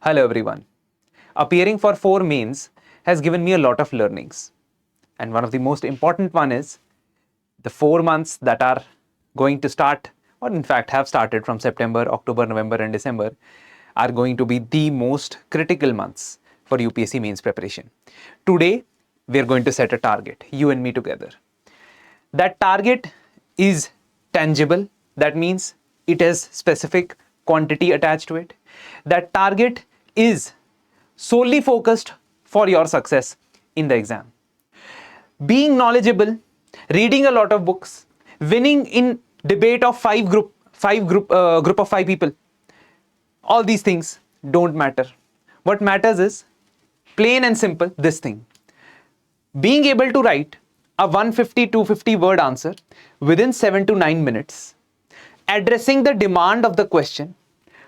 Hello everyone. Appearing for 4 mains has given me a lot of learnings. And one of the most important one is the 4 months that are going to start, or in fact have started from September, October, November and December, are going to be the most critical months for UPSC mains preparation. Today, we are going to set a target, you and me together. That target is tangible. That means it has specific quantity attached to it. That target is solely focused for your success in the exam. Being knowledgeable, reading a lot of books, winning in debate of group of 5 people, all these things don't matter. What matters is plain and simple this thing: being able to write a 150-250 word answer within 7 to 9 minutes, addressing the demand of the question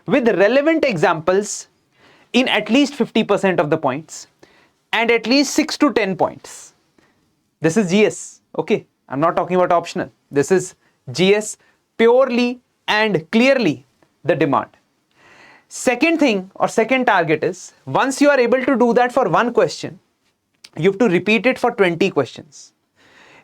with relevant examples in at least 50% of the points and at least 6 to 10 points. This is GS, okay? I'm not talking about optional. This is GS purely and clearly the demand. Second thing or second target is, once you are able to do that for one question, you have to repeat it for 20 questions.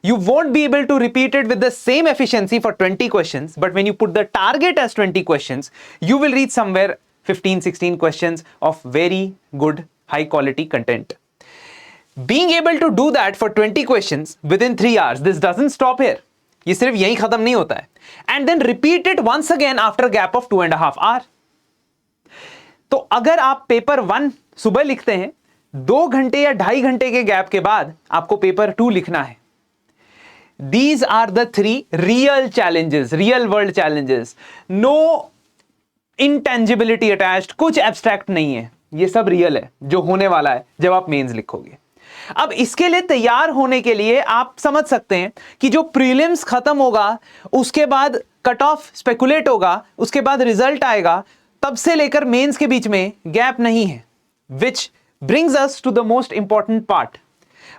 You won't be able to repeat it with the same efficiency for 20 questions, but when you put the target as 20 questions, you will reach somewhere 15-16 questions of very good high quality content. Being able to do that for 20 questions within 3 hours, this doesn't stop here. ये सिर्फ यहीं खत्म नहीं होता है. And then repeat it once again after a gap of 2.5 hours. तो अगर आप पेपर 1 सुबह लिखते हैं, 2 घंटे या 2.5 घंटे के गैप के बाद आपको पेपर 2 लिखना है. These are the 3 real challenges, real world challenges. No intangibility attached, कुछ abstract नहीं है. ये सब रियल है जो होने वाला है जब आप मेंस लिखोगे. अब इसके लिए तैयार होने के लिए आप समझ सकते हैं कि जो प्रीलिम्स खत्म होगा, उसके बाद कट ऑफ स्पेकुलेट होगा, उसके बाद रिजल्ट आएगा, तब से लेकर मेंस के बीच में गैप नहीं है. Which brings us to the most important part.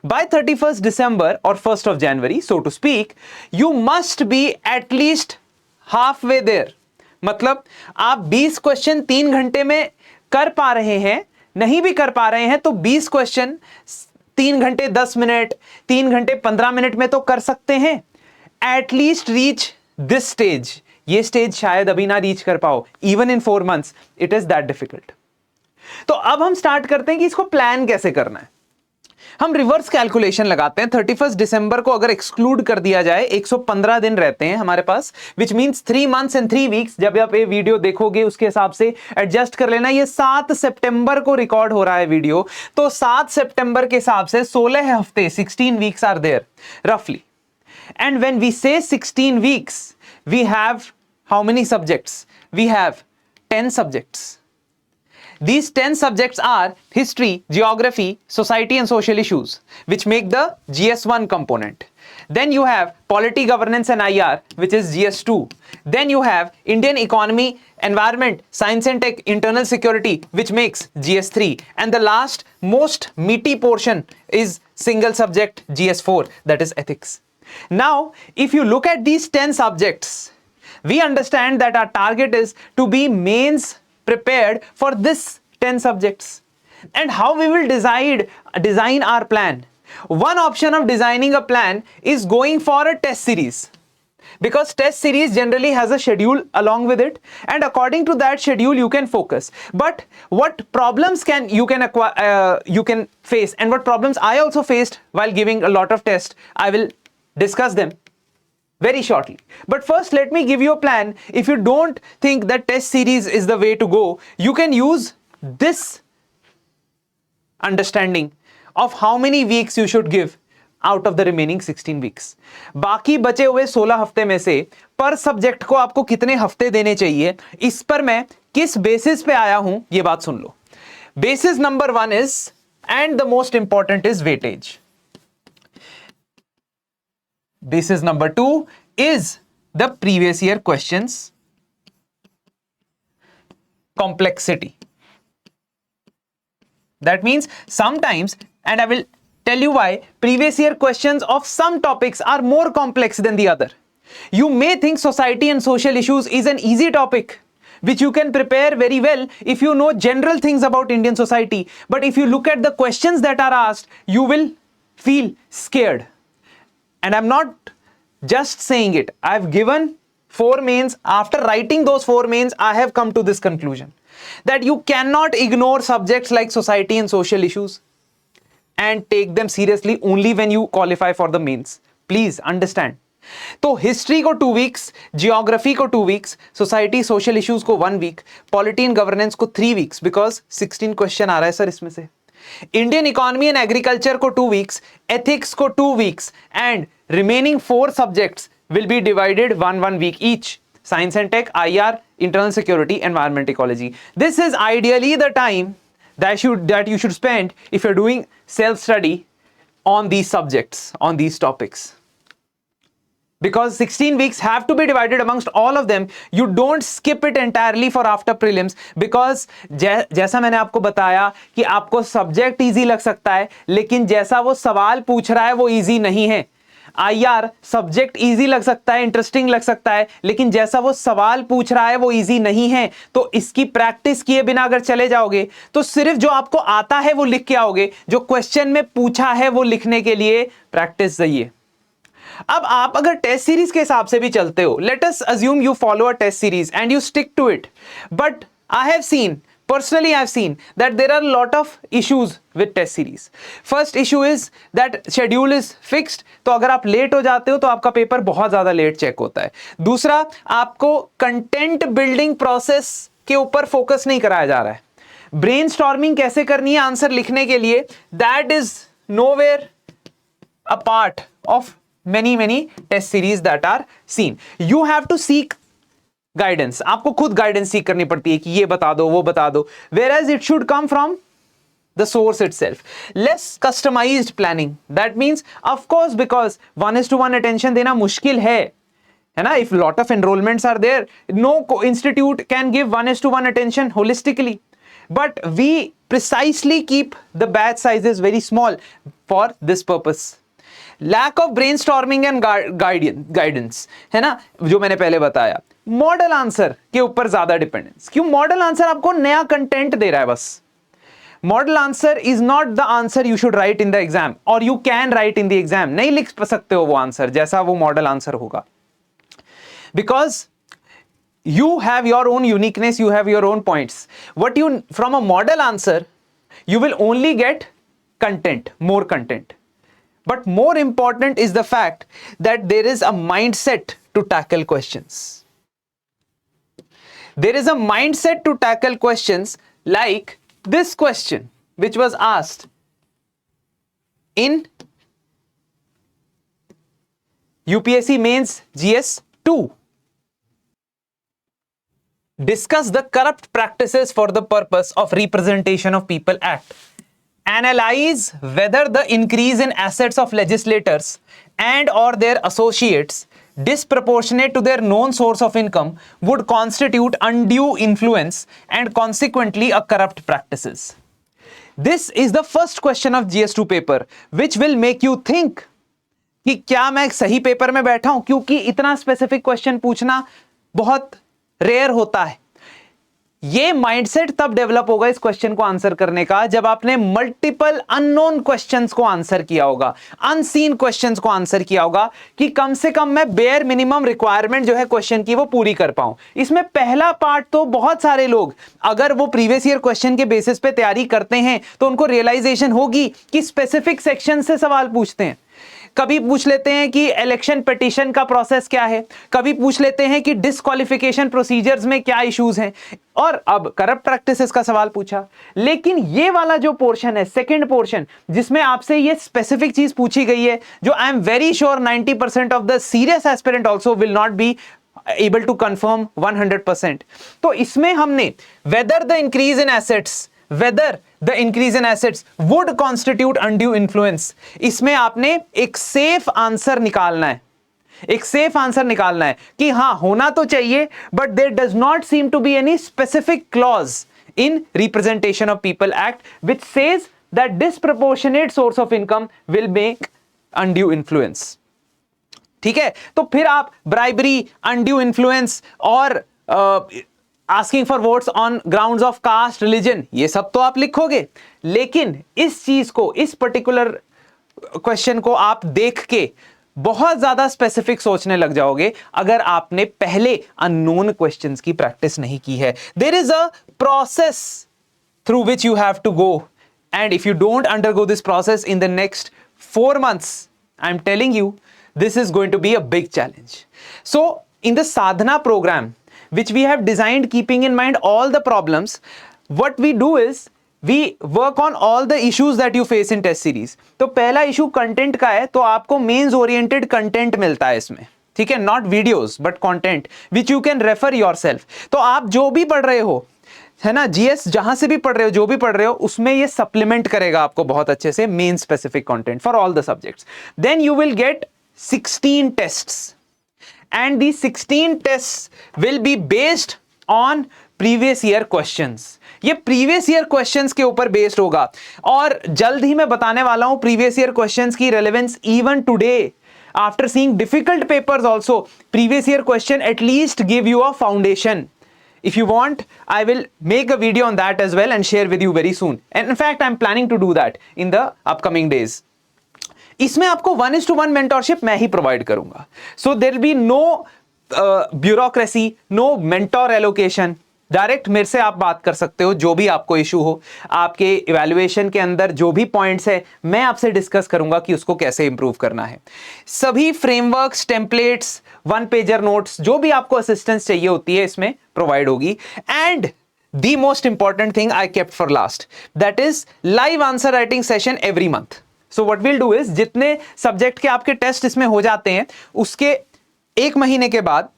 By 31st December or 1st of January, so to speak, you must be at least halfway there. मतलब आप 20 क्वेश्चन 3 घंटे में कर पा रहे हैं, नहीं भी कर पा रहे हैं तो 20 क्वेश्चन 3 घंटे 10 मिनट, 3 घंटे 15 मिनट में तो कर सकते हैं. At least reach this stage. ये स्टेज शायद अभी ना रीच कर पाओ. Even in 4 months, it is that difficult. तो अब हम स्टार्ट करते हैं कि इसको प्लान कैसे करना है. हम रिवर्स कैलकुलेशन लगाते हैं. 31 दिसंबर को अगर एक्सक्लूड कर दिया जाए, 115 दिन रहते हैं हमारे पास, which means 3 months and 3 weeks. जब आप ये वीडियो देखोगे उसके हिसाब से एडजस्ट कर लेना. ये 7 सितंबर को रिकॉर्ड हो रहा है वीडियो, तो 7 सितंबर के हिसाब से 16 हफ्ते, 16 वीक्स आर देयर रफली. And when we say 16 weeks, we have how many subjects? We have 10 subjects. These 10 subjects are history, geography, society and social issues, which make the GS1 component. Then you have polity, governance and IR, which is GS2. Then you have Indian economy, environment, science and tech, internal security, which makes GS3. And the last most meaty portion is single subject GS4, that is ethics. Now, if you look at these 10 subjects, we understand that our target is to be mains prepared for this 10 subjects. And how we will design our plan. One option of designing a plan is going for a test series, because test series generally has a schedule along with it, and according to that schedule you can focus. But what problems you can face, and what problems I also faced while giving a lot of tests, I will discuss them very shortly. But first, let me give you a plan. If you don't think that test series is the way to go, you can use this understanding of how many weeks you should give out of the remaining 16 weeks. बाकी बचे हुए 16 हफ्ते में से पर subject को आपको कितने हफ्ते देने चाहिए, इस पर मैं किस बेसिस पे आया हूं, ये बात सुन लो. Basis number 1 is, and the most important is, weightage. Basis number 2 is the previous year questions complexity. That means sometimes, and I will tell you why, previous year questions of some topics are more complex than the other. You may think society and social issues is an easy topic, which you can prepare very well if you know general things about Indian society. But if you look at the questions that are asked, you will feel scared. And I'm not just saying it. I've given 4 mains. After writing those 4 mains, I have come to this conclusion that you cannot ignore subjects like society and social issues and take them seriously only when you qualify for the mains. Please understand. तो history को 2 weeks, geography को 2 weeks, society social issues को 1 week, polity and governance को 3 weeks, because 16 question आ रहा है sir इसमें से. Indian economy and agriculture को 2 वीक्स, एथिक्स को 2 weeks, and remaining 4 subjects will be divided 1 week each. Science and tech, IR, internal security, environment ecology. This is ideally the time that you should spend if you're doing self-study on these subjects, on these topics. Because 16 weeks have to be divided amongst all of them. You don't skip it entirely for after prelims, because जैसा मैंने आपको बताया कि आपको subject easy लग सकता है, लेकिन जैसा वो सवाल पूछ रहा है वो इजी नहीं है. IR सब्जेक्ट इजी लग सकता है, इंटरेस्टिंग लग सकता है, लेकिन जैसा वो सवाल पूछ रहा है वो इजी नहीं है. तो इसकी प्रैक्टिस किए बिना अगर चले जाओगे तो सिर्फ जो आपको आता है वो लिख के आओगे, जो क्वेश्चन में पूछा है वो लिखने के लिए प्रैक्टिस चाहिए. अब आप अगर टेस्ट सीरीज के हिसाब से भी चलते हो, let us assume you follow a test series and you stick to it, but I have seen, personally I've seen that there are a lot of issues with test series. First issue is that schedule is fixed, तो अगर आप late हो जाते हो तो आपका paper बहुत ज्यादा लेट चेक होता है. दूसरा, आपको कंटेंट बिल्डिंग प्रोसेस के ऊपर फोकस नहीं कराया जा रहा है. ब्रेनस्टॉर्मिंग कैसे करनी है आंसर लिखने के लिए, that is nowhere a part of many test series that are seen. You have to seek guidance. आपको खुद गाइडेंस सीख करनी पड़ती है कि ये बता दो वो बता दो, whereas it should come from the source itself. Less customized planning, that means of course because 1:1 attention देना मुश्किल है ना. If lot of enrollments are there, no institute can give 1:1 attention holistically, but we precisely keep the batch sizes very small for this purpose. Lack of brainstorming and guidance है ना, जो मैंने पहले बताया. मॉडल आंसर के ऊपर ज्यादा dependence. क्यों? मॉडल आंसर आपको नया कंटेंट दे रहा है बस. Model answer is not the answer you should write in the exam, और you can write in the exam. नहीं लिख सकते हो वो आंसर जैसा वो मॉडल आंसर होगा, because you have your own uniqueness, you have your own points. What you from a model answer, you will only get content, more content. But more important is the fact that there is a mindset to tackle questions. There is a mindset to tackle questions like this question, which was asked in UPSC Mains GS 2. Discuss the corrupt practices for the purpose of Representation of People Act. Analyze whether the increase in assets of legislators and or their associates disproportionate to their known source of income would constitute undue influence and consequently a corrupt practices. This is the first question of GS2 paper, which will make you think कि क्या मैं सही paper में बैठा हूं, क्योंकि इतना specific question पूछना बहुत रेयर होता है. ये माइंडसेट तब डेवलप होगा इस क्वेश्चन को आंसर करने का जब आपने मल्टीपल अननोन क्वेश्चंस को आंसर किया होगा, अनसीन क्वेश्चंस को आंसर किया होगा, कि कम से कम मैं बेयर मिनिमम रिक्वायरमेंट जो है क्वेश्चन की वो पूरी कर पाऊं. इसमें पहला पार्ट तो बहुत सारे लोग अगर वो प्रीवियस ईयर क्वेश्चन के बेसिस पे तैयारी करते हैं तो उनको रियलाइजेशन होगी कि स्पेसिफिक सेक्शन से सवाल पूछते हैं. कभी पूछ लेते हैं कि इलेक्शन पिटीशन का प्रोसेस क्या है, कभी पूछ लेते हैं कि डिस्क्वालिफिकेशन प्रोसीजर्स में क्या इश्यूज हैं, और अब करप्ट प्रैक्टिसेस का सवाल पूछा. लेकिन ये वाला जो पोर्शन है, सेकंड पोर्शन, जिसमें आपसे ये स्पेसिफिक चीज पूछी गई है, जो I am very sure 90% of the serious aspirant also will not be able to confirm 100%. तो इसमें हमने whether the increase in assets would constitute undue influence, इसमें आपने एक सेफ आंसर निकालना है. एक सेफ आंसर निकालना है कि हाँ होना तो चाहिए, but there does not seem to be any specific clause in Representation of People Act which says that disproportionate source of income will make undue influence. ठीक है, तो फिर आप ब्राइबरी, अनड्यू इन्फ्लुएंस और asking for votes on grounds of caste religion, ये सब तो आप लिखोगे, लेकिन इस चीज को, इस पर्टिकुलर क्वेश्चन को आप देख के बहुत ज्यादा स्पेसिफिक सोचने लग जाओगे अगर आपने पहले अननोन क्वेश्चंस की प्रैक्टिस नहीं की है. There is a process through which you have to go, and if you don't undergo this process in the next 4 months, I'm telling you, this is going to be a big challenge. So in the sadhana program, which we have designed keeping in mind all the problems, what we do is we work on all the issues that you face in test series. तो पहला issue content का है, तो आपको mains oriented content मिलता है इसमें, ठीक है, not videos but content which you can refer yourself. तो आप जो भी पढ़ रहे हो, है ना, जीएस जहां से भी पढ़ रहे हो, जो भी पढ़ रहे हो, उसमें ये सप्लीमेंट करेगा आपको बहुत अच्छे से main specific content for all the subjects. Then you will get 16 tests and these 16 tests will be based on previous year questions. ये previous year questions के ऊपर based होगा, और जल्द ही मैं बताने वाला हूं previous year questions की relevance. even today, after seeing difficult papers also, previous year question at least give you a foundation. If you want, I will make a video on that as well and share with you very soon. And in fact, I'm planning to do that in the upcoming days. इसमें आपको 1:1 mentorship मैं ही provide करूंगा. So there will be no bureaucracy, no mentor allocation. Direct मेरे से आप बात कर सकते हो, जो भी आपको इशू हो, आपके इवैल्यूएशन के अंदर जो भी पॉइंट्स है, मैं आपसे डिस्कस करूंगा कि उसको कैसे इंप्रूव करना है. सभी फ्रेमवर्क्स, टेम्पलेट्स, 1 पेजर नोट्स, जो भी आपको असिस्टेंस चाहिए होती है इसमें प्रोवाइड होगी. And the most important thing I kept for last, that is live answer writing session every month. So what will do is, जितने सब्जेक्ट के आपके टेस्ट इसमें हो जाते हैं, उसके 1 महीने के बाद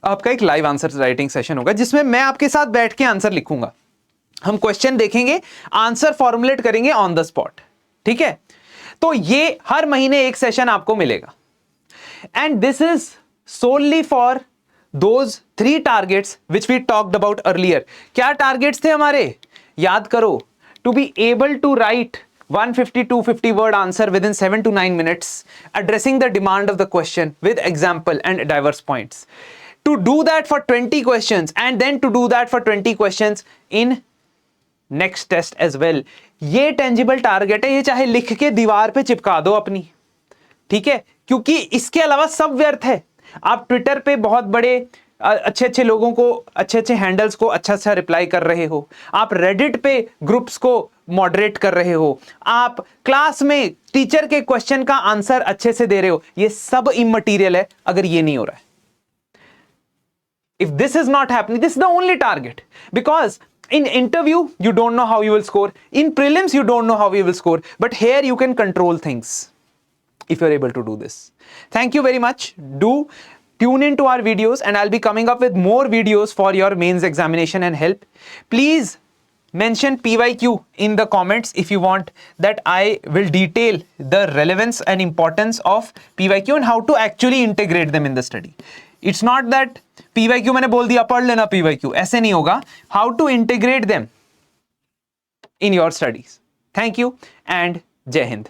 आपका एक लाइव आंसर राइटिंग सेशन होगा, जिसमें मैं आपके साथ बैठ के आंसर लिखूंगा. हम क्वेश्चन देखेंगे, आंसर फॉर्मुलेट करेंगे ऑन द स्पॉट, ठीक है. तो ये हर महीने एक सेशन आपको मिलेगा. And this is only for those 3 targets which we talked about earlier. क्या टारगेट्स थे हमारे, याद करो. To be able to write 150-250 word answer within 7 to 9 minutes, addressing the demand of the question with example and diverse points. To do that for 20 questions, and then to do that for 20 questions in next test as well. ये tangible target है, ये चाहे लिख के दीवार पे चिपका दो अपनी, ठीक है, क्योंकि इसके अलावा सब व्यर्थ है. आप ट्विटर पे बहुत बड़े अच्छे अच्छे लोगों को, अच्छे अच्छे हैंडल्स को अच्छा अच्छा रिप्लाई कर रहे हो, आप रेडिट पे ग्रुप्स को मॉडरेट कर रहे हो, आप क्लास में टीचर के क्वेश्चन का आंसर अच्छे से दे रहे हो, ये सब इमटेरियल है अगर ये नहीं हो रहा है. If this is not happening, this is the only target, because in interview you don't know how you will score, in prelims you don't know how you will score, but here you can control things if you're able to do this. Thank you very much. Do tune into our videos, and I'll be coming up with more videos for your mains examination and help. Please mention PYQ in the comments if you want that I will detail the relevance and importance of PYQ and how to actually integrate them in the study. It's not that PYQ मैंने बोल दिया पढ़ लेना PYQ, ऐसे नहीं होगा. How to integrate them in your studies. Thank you and Jai Hind.